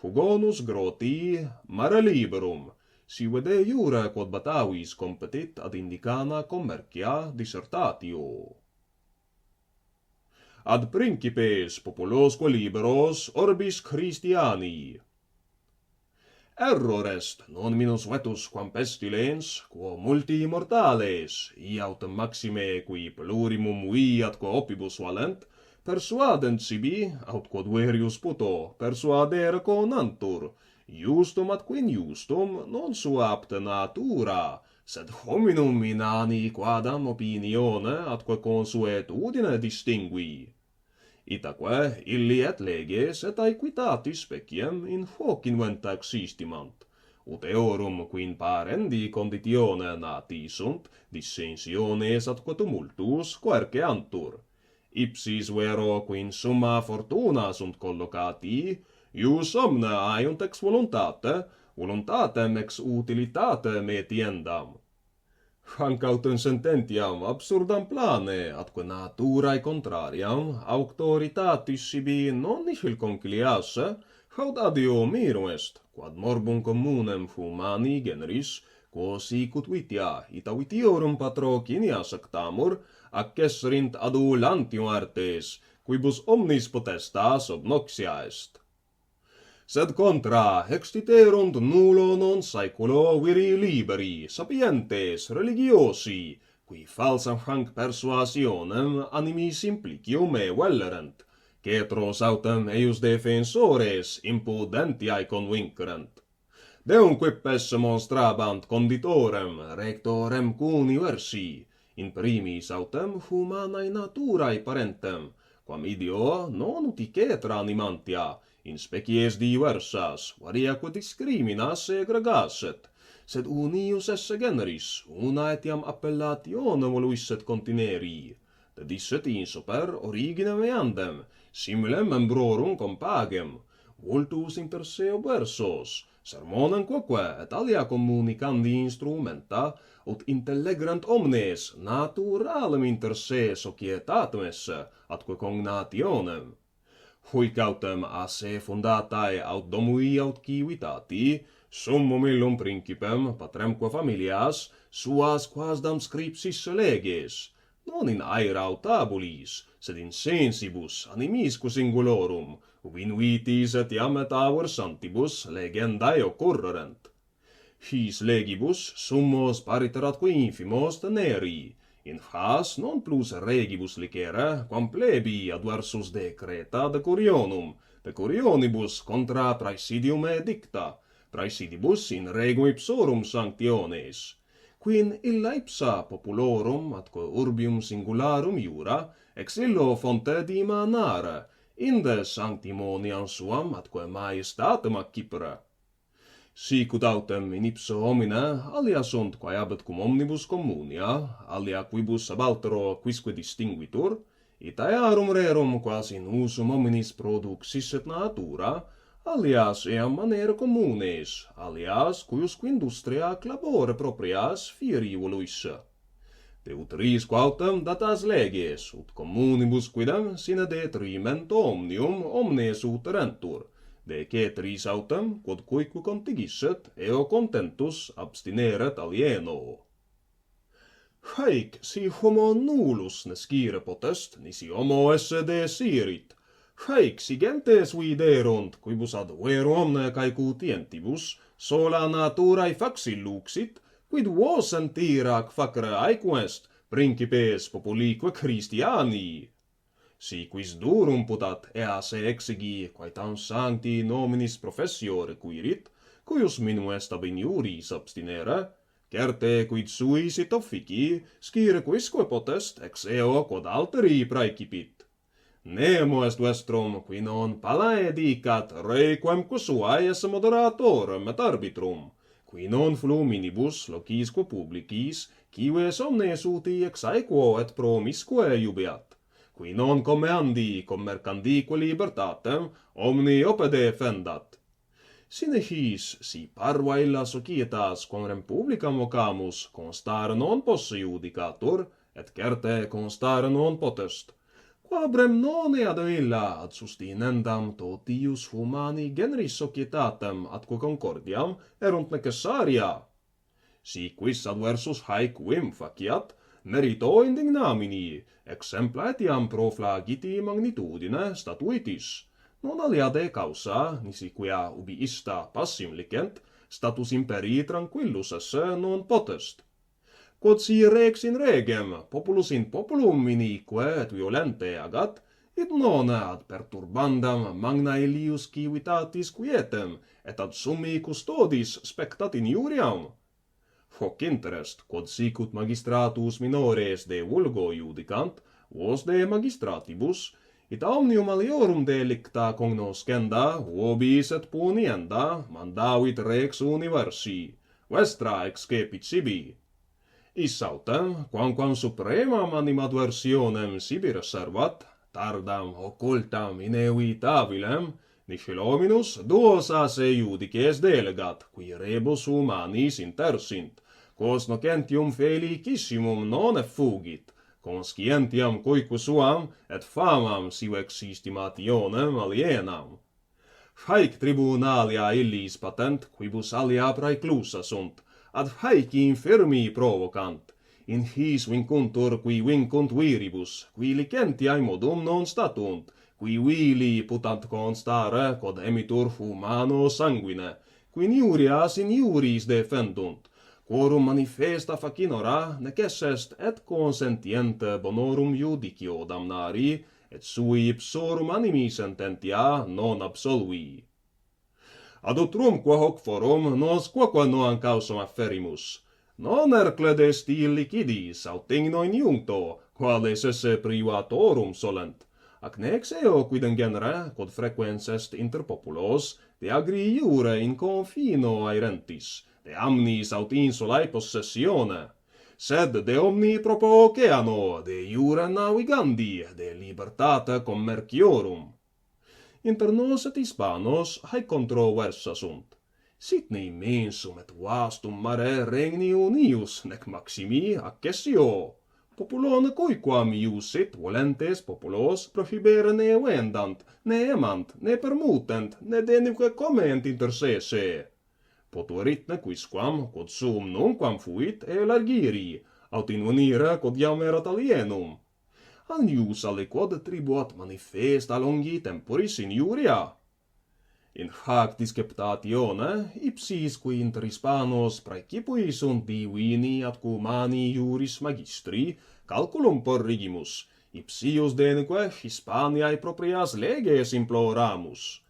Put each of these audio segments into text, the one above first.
hugonus groti mare liberum, sive de jure quod Batavis competit ad indicana commercia dissertatio. Ad principes populosque liberos orbis Christiani. Error est non minus vetus quam pestilens, quo multi mortales, iautem maxime qui plurimum viatque opibus valent, persuadent sibi, aut quod verius puto, persuadere conantur, justum atque injustum non sua apta natura, sed hominum inani quadam opinione atque consuetudine distingui. Itaque illi et leges et aequitatis speciem in hoc inventa existimant, ut eorum quin parendi conditione nati sunt, dissensiones atque tumultus coerceantur. Ipsis vero quin summa fortuna sunt collocati, ius omne aiunt ex voluntatem ex utilitate metiendam. Hanc autem sententiam absurdam plane, atque naturae contrariam, auctoritatis sibi non nihil conciliasse, haud adio mirum est, quad morbum communem humani generis, quo sicut vitia, ita vitiorum patrocinia sectamur, accesserint adulantium artes, quibus omnis potestas obnoxia est. Sed contra extiterunt nullo non saeculo viri liberi, sapientes, religiosi, qui falsam hanc persuasionem animi simplicium me velerent, cetros autem eius defensores impudentiae convincerent. Deum quippes monstrabant conditorem, rectorem universi, in primis autem humanae naturae parentem, quam ideo non uti cetra animantia, in species diversas, variaque discriminas segregasset, sed unius esse generis, una etiam appellatione voluisset contineri, dedisset insoper originem eandem, similem membrorum compagem, vultus inter se obersos, sermonem quoque et alia communicandi instrumenta, ut intellegrant omnes naturalem inter se societatem esse, atque cognationem. Huic autem a se fundatae aut domui aut civitati, summum illum principem, patremque familias, suas quasdam scripsis leges, non in aera aut tabulis, sed in sensibus animisque singulorum, ubi invitis etiam et aver santibus legendae occurrerent. His legibus summos pariter atque infimos teneri, in fas non plus regibus licere, quam plebi adversus decreta de curionibus contra praesidium edicta, praesidibus in rego ipsorum sanctiones, quin illa ipsa populorum atque urbium singularum iura, ex illo fonte dimanare, inde sanctimoniam suam atque maestatem accipere. Sicut autem in ipso homine alia sunt quae habet cum omnibus communia, alia quibus ab altero quisque distinguitur, ita earum rerum quasi in usum hominis produxis et natura, alias eam manere communes, alias cuiusque industria labore proprias fieri voluisse. Deut risco autem datas leges, ut communibus quidem sine detrimento omnium omnes uterentur, de cetris autem, quod cuique contigisset, eo contentus abstineret alieno. Haec, si homo nullus nescire potest, nisi homo esse desirit. Haec, si gentes viderunt, quibus ad verum omne caecutientibus, sola naturae faxi luxit, quid vos sentira ac facere aequest, principes populique Christiani. Si quis durum putat ea se exigi, quaetam sancti nominis professiore quirit, cuius minum est ab injuris abstinere, certe quid sui sit offici, scire quisque potest ex eo quod alteri praecipit. Nemo est vestrum, qui non palae dicat requemque suae esse moderatorem et arbitrum, qui non fluminibus locisque publicis, cives omnes uti ex aequo et promisque iubeat, qui non commeandi commercandique libertatem omni opede fendat. Sine his, si parva illa societas quam rem publicam vocamus constare non posse judicatur, et certe constare non potest, Abrem non ad illa ad sustinendam totius humani generis societatem atque concordiam erunt necessaria. Si quis adversus haec vim faciat, merito indignamini, exempla etiam pro flagiti magnitudine statuitis, non aliade causa, nisi quia ubi ista passim licent, status imperii tranquillus esse non potest. Quod si rex in regem, populus in populum inique et violente agat, id non ad perturbandam magna Ilius civitatis quietem, et ad summi custodis spectat injuriam. Hoc interest, quod sicut magistratus minores de vulgo iudicant, vos de magistratibus, et omnium aliorum delicta cognoscenda, vobis et punienda, mandavit rex universi, vestra excepit sibi. Is autem, quamquam supremam animadversionem sibi reservat, tardam occultam inevitabilem, nihil hominus duos ase iudices delegat, qui rebus humanis intersint, quos nocentium felicissimum non effugit, conscientiam coique suam et famam sive existimationem alienam. Haec tribunalia illis patent, quibus alia praeclusa sunt, ad haec infirmi provocant, in his vincuntur qui vincunt viribus, qui licentiae modum non statunt, qui vili putant constare quod emitur humano sanguine, qui injurias injuris defendunt, quorum manifesta facinora neces est et consentiente bonorum judicio damnari, et sui ipsorum animi sententia non absolvi. Ad utrumque hoc forum nos quoque noam causam afferimus, non erclede sti licidis aut igno iniuncto, quales esse privatorum solent, ac ne ex eo quid in genere, quod frequens est inter populos, de agri iure in confino aerentis, de amnis aut insulae possessione, sed de omni propo oceano, de iure navigandi, de libertate commerciorum. Inter nos et Hispanos haec controversa sunt. Sit ne immensum et vastum mare regni unius, nec maximi accessio. Populone coiquam iusit volentes populos prohibere ne vendant, ne emant, ne permutent, ne denique comment inter se. Potuerit quisquam, quod sum nunquam fuit, elargiri, aut invenire quod iam erat alienum. An ius aliquod tribuat manifesta longi temporis injuria. In hac disceptatione, ipsis qui inter Hispanos praecipui sunt divini atque humani iuris magistri, calculum porrigimus, ipsius denique Hispaniae proprias leges imploramus.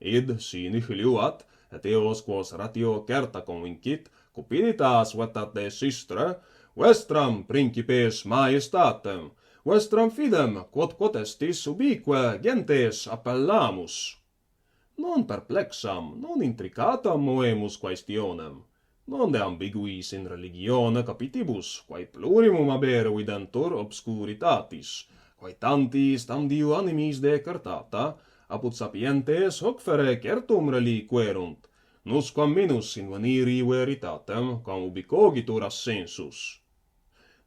Id, si nihil iuat, et eos quos ratio certa convincit, cupiditas vetat de sistre, vestram principes majestatem, vestram fidem quod potestis ubique gentes appellamus. Non perplexam, non intricatam moemus quaestionem, non de ambiguis in religione capitibus, quae plurimum habere videntur obscuritatis, quae tantis tam diu animis decertata, apud sapientes hoc fere certum reliquerunt, nusquam minus inveniri veritatem, quam ubi cogitur assensus.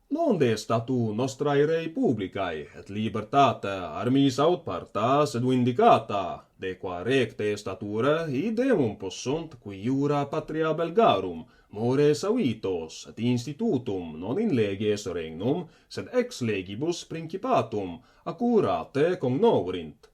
Non de statu nostrae rei publicae, et libertate armis aut parta sed vindicata, de qua recte stature idemum possunt qui iura patria Belgarum, mores avitos, et institutum non in leges regnum, sed ex legibus principatum, accurate cognoverint.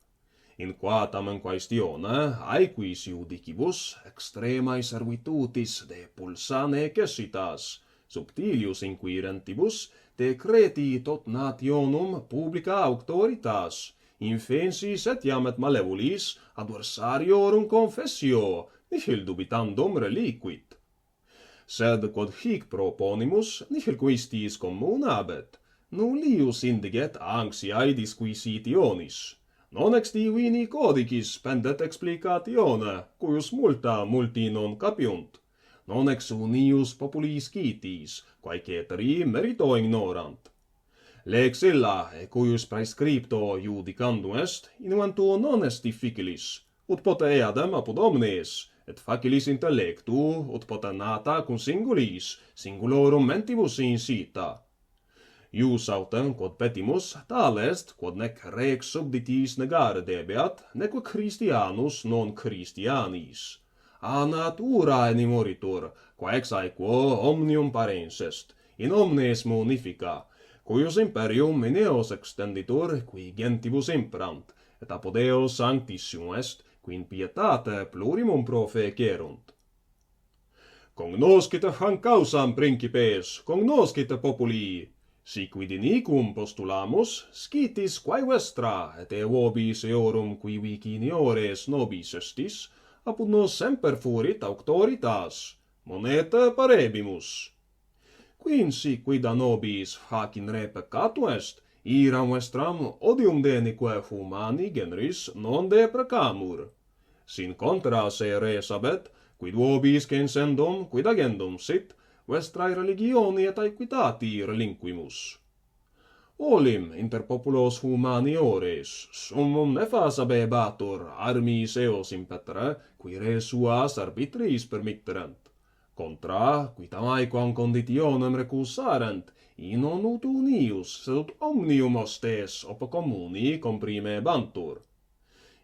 In quatam in quaestione, aequis iudicibus, extremae servitutis de pulsa necessitas, subtilius inquirentibus, decreti tot nationum publica auctoritas, infensis etiam et malevolis adversariorum confessio, nihil dubitandum reliquit. Sed quod hic proponimus, nihil quistis communabet, nullius indiget anxiae disquisitionis. Non ex divini codicis pendet explicatione, cuius multa multi non capiunt. Non ex unius populis citis, quae ceteri merito ignorant. Lex illa, cuius praescripto judicandum est, inuentur non est difficilis, ut pote eadem apud omnes, et facilis intellectu, ut pote nata cum singulis, singulorum mentibus insita. Ius autem quod petimus tal est quod nec rex subditis negare debeat, neque Christianus non Christianis. A natura enim moritur, qua ex aequo omnium parens est, in omnes munifica, cuius imperium in eos extenditur, qui gentibus imperant, et apud eos sanctissimum est, qui in pietate plurimum profecerunt. Cognoscite hanc causam principes, cognoscite populi, si quid inicum postulamus, scitis quae vestra, et eo vobis eorum qui viciniores nobis estis, apud nos semper furit auctoritas, moneta parebimus. Quinsi quid a nobis hac in re peccato est, iram vestram odium denique humani generis non deprecamur. Sin contra se res abet, quid vobis censendum, quid agendum sit, vestrae religioni et aequitati relinquimus. Olim inter populos humaniores, summum nefas abebatur armis eos impetere, qui res suas arbitris permitterent. Contra, qui tam aequam conditionem recusarent, in non ut unius, sed ut omnium hostes opa communi comprimebantur.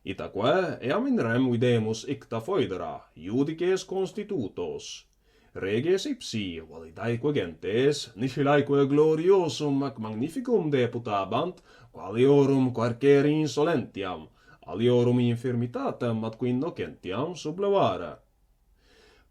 Itaque eam in rem videmus icta foedera, iudices constitutos. Reges ipsi, validaeque gentes, nihil gloriosum ac magnificum deputabant, qualiorum quercer insolentiam, aliorum infirmitatem atque innocentiam sublevare.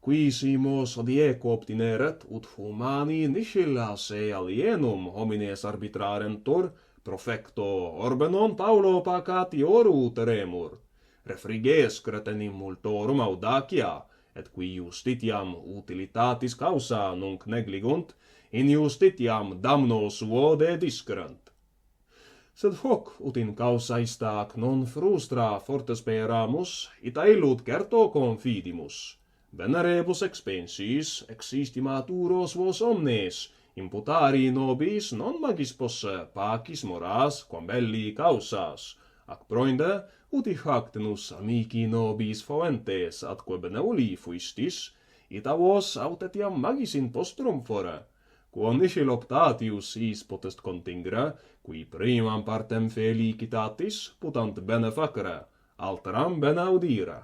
Quisimos odiequo obtineret, ut humani nihil se alienum homines arbitrarentur, profecto orbe non Paulo pacatioru teremur. Refriges cretenim multorum audacia, et qui justitiam utilitatis causa nunc negligunt, in justitiam damno suo dediscerant. Sed hoc ut in causa istac non frustra forte speramus, ita illud certo confidimus. Venerebus expensis, existimaturos vos omnes, imputari nobis non magis posse pacis moras, quam belli causas, ac proinde, uti hac tenus amici nobis foentes atque benevoli fuistis, ita vos aut etiam magis in postrum fore, quo nihil optatius is potest contingere, qui primam partem felicitatis putant bene facere, alteram bene audire.